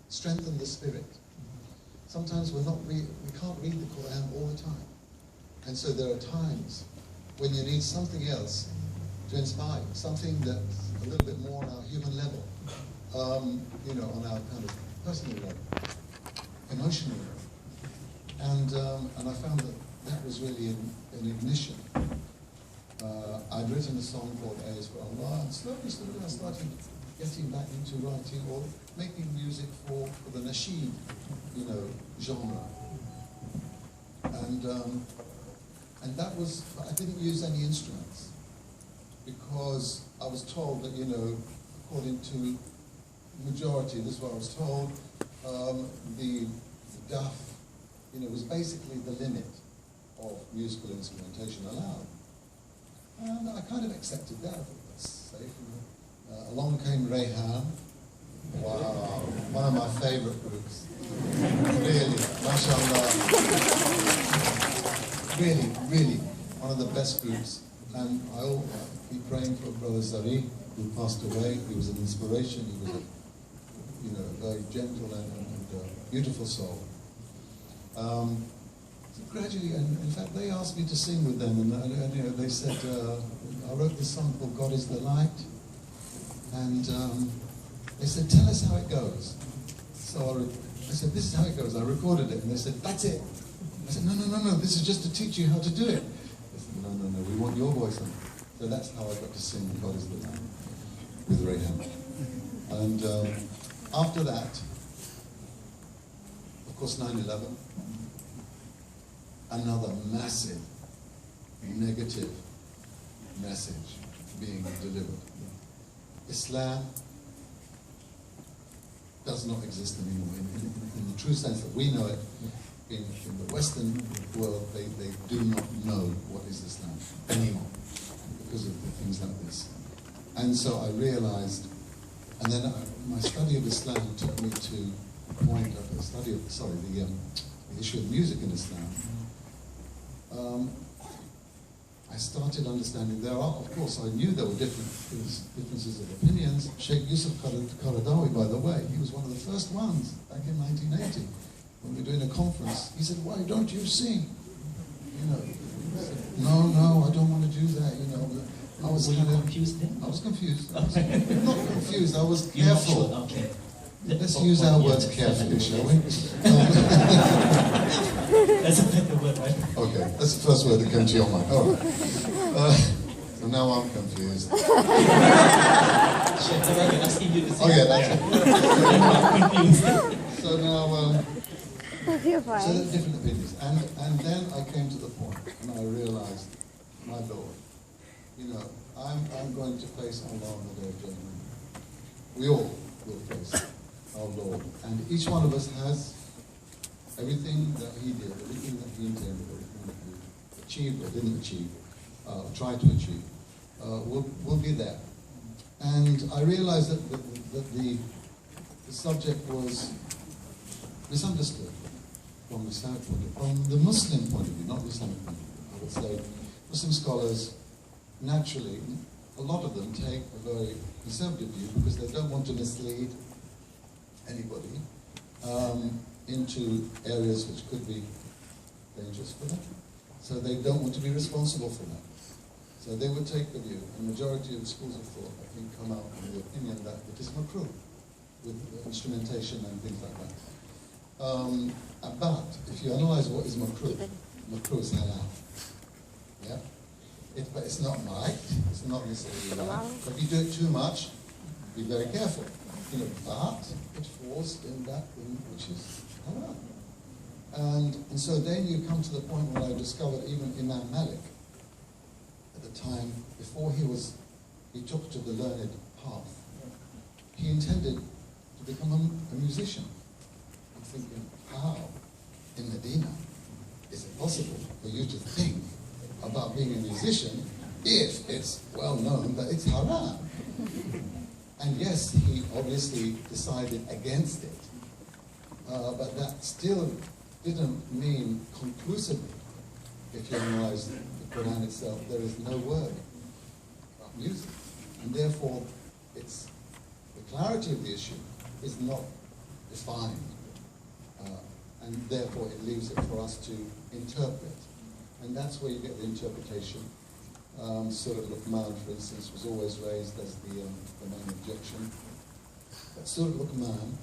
strengthen the spirit. Sometimes we can't read the Quran all the time. And so there are times when you need something else to inspire, something that's a little bit more on our human level, you know, on our kind of personal level, emotional level. And I found that was really an ignition. I'd written a song called A is for Allah, and slowly I started getting back into writing or making music for the nasheed, you know, genre. And that was, I didn't use any instruments because I was told that, you know, according to majority, this is what I was told, the duff, you know, was basically the limit of musical instrumentation allowed. And I kind of accepted that. I thought, that's safe, you know. Along came Rayhan. Wow, one of my favorite groups. Really, mashallah. Really, really, one of the best groups. And I keep praying for Brother Zari, who passed away. He was an inspiration. He was a, you know, a very gentle and beautiful soul. So gradually, and in fact, they asked me to sing with them, and you know, they said, I wrote this song called God is the Light, and they said, tell us how it goes. So I said, this is how it goes. I recorded it, and they said, that's it. I said, no, this is just to teach you how to do it. They said, no, we want your voice on it. So that's how I got to sing God is the Light with Rayhan. And after that, of course, 9/11. Another massive negative message being delivered. Islam does not exist anymore in the true sense that we know it. In the Western world, they do not know what is Islam anymore because of the things like this. And so I realized, and then my study of Islam took me to the point of the study of, the issue of music in Islam. I started understanding there are, of course, I knew there were differences of opinions. Sheikh Yusuf Islam, by the way, he was one of the first ones back in 1980 when we were doing a conference. He said, "Why don't you sing?" You know, I said, no, I don't want to do that. You know, I was kind of confused then. I was confused. I was not confused. I was careful. Sure. Okay. Let's use our words carefully, shall we? That's a better word, right? Okay, that's the first word that came to your mind. All right. So now I'm confused. I'm asking you to say. Okay, that's I'm confused. So now, so there are different opinions. And then I came to the point, and I realized, my Lord, you know, I'm going to face Allah on the Day of Judgment. We all will face our Lord. And each one of us has everything that he did, everything that he intended, everything that he achieved or didn't achieve, tried to achieve, will be there. And I realized that the subject was misunderstood from the Islamic point of view, from the Muslim point of view, not the Islamic point of view. I would say Muslim scholars, naturally, a lot of them take a very conservative view because they don't want to mislead anybody into areas which could be dangerous for them. So they don't want to be responsible for that. So they would take the view, and the majority of the schools of thought, I think, come out with the opinion that it is makruh, with instrumentation and things like that. But if you analyze what is makruh is halal. Yeah? But it's not right, it's not necessarily right. But if you do it too much, be very careful. You know, but it falls in that thing which is halal. And so then you come to the point where I discovered even Imam Malik, at the time, before he took to the learned path, he intended to become a musician. I'm thinking, how in Medina is it possible for you to think about being a musician if it's well known that it's haram? And yes, he obviously decided against it, but that still didn't mean conclusively, if you analyze the Quran itself, there is no word about music. And therefore, the clarity of the issue is not defined. And therefore it leaves it for us to interpret. And that's where you get the interpretation. Surah Luqman, for instance, was always raised as the main objection. But Surah Luqman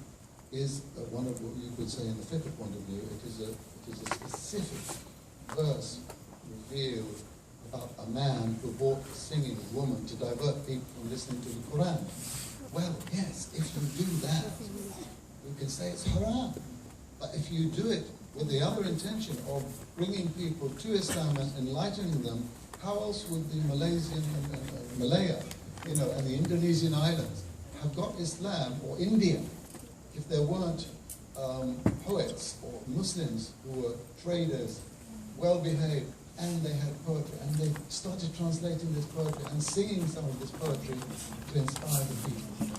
is one of what you could say in the fiqh point of view, it is a specific verse revealed about a man who bought a singing woman to divert people from listening to the Quran. Well, yes, if you do that, you can say it's haram. But if you do it with the other intention of bringing people to Islam and enlightening them, how else would the Malaysian Malaya, and the Indonesian islands have got Islam, or India, if there weren't poets or Muslims who were traders, well-behaved, and they had poetry, and they started translating this poetry and singing some of this poetry to inspire the people.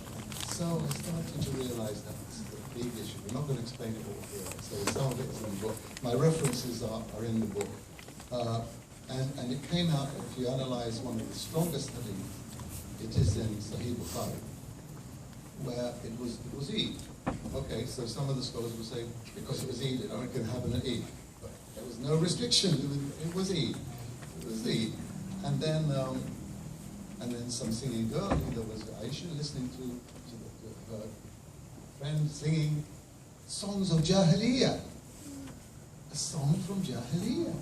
So I started to realize that this is a big issue. We're not going to explain it all here. So some of it is in the book. My references are in the book. And it came out, if you analyze one of the strongest hadith, it is in Sahih Bukhari, where it was Eid. Okay, so some of the scholars will say, because it was Eid, it can happen at Eid. But there was no restriction. It was Eid. It was Eid. And then some singing girl. There was Aisha listening to her friend singing songs of Jahiliyyah. A song from Jahiliyyah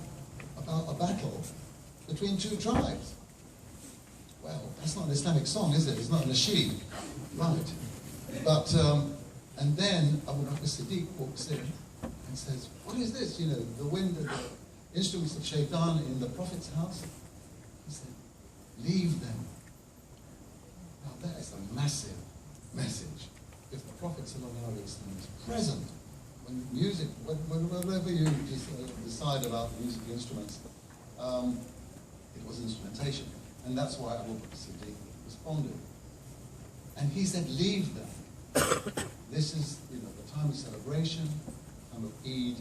about a battle between two tribes. Well, that's not an Islamic song, is it? It's not a nasheed. Right. But, and then Abu Bakr Siddiq walks in and says, what is this? The wind, the instruments of shaitan in the Prophet's house. He said, leave them. Now that is a massive message. If the Prophet ﷺ is present, when music, whenever you decide about music instruments, it was instrumentation. And that's why Abu Bakr Siddiq responded. And he said, leave them. This is the time of celebration, time of Eid.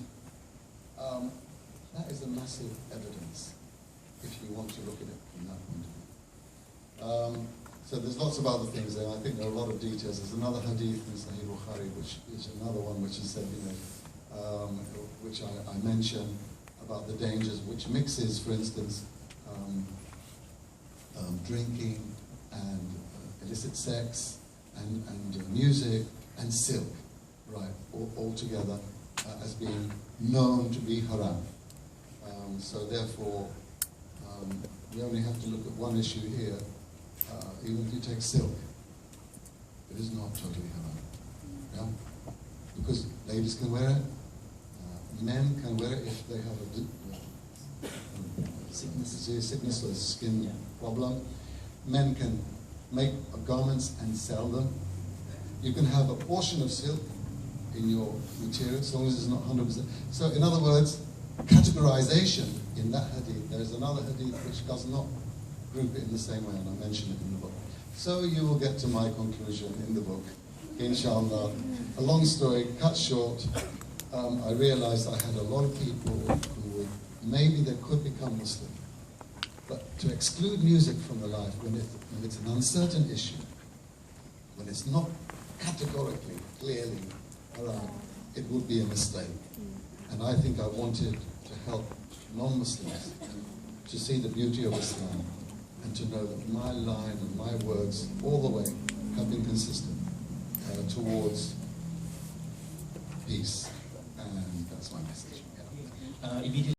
That is a massive evidence, if you want to look at it from that point of view. So there's lots of other things there. I think there are a lot of details. There's another hadith in Sahih Bukhari, which is another one which he said, which I mentioned about the dangers, which mixes, for instance, drinking and illicit sex and music and silk, right, all together as being known to be haram. So therefore, we only have to look at one issue here. Even if you take silk, it is not totally haram. Yeah? Because ladies can wear it, men can wear it if they have a sickness or a skin problem. Men can make garments and sell them. You can have a portion of silk in your material, as long as it's not 100%. So in other words, categorization in that hadith, there is another hadith which does not group it in the same way, and I mentioned it in the book. So you will get to my conclusion in the book, inshallah. A long story, cut short, I realized I had a lot of people who would, maybe they could become Muslim, but to exclude music from the life when it's an uncertain issue, when it's not categorically, clearly haram, it would be a mistake. And I think I wanted to help non-Muslims to see the beauty of Islam and to know that my line and my words all the way have been consistent towards peace. And that's my message. Immediately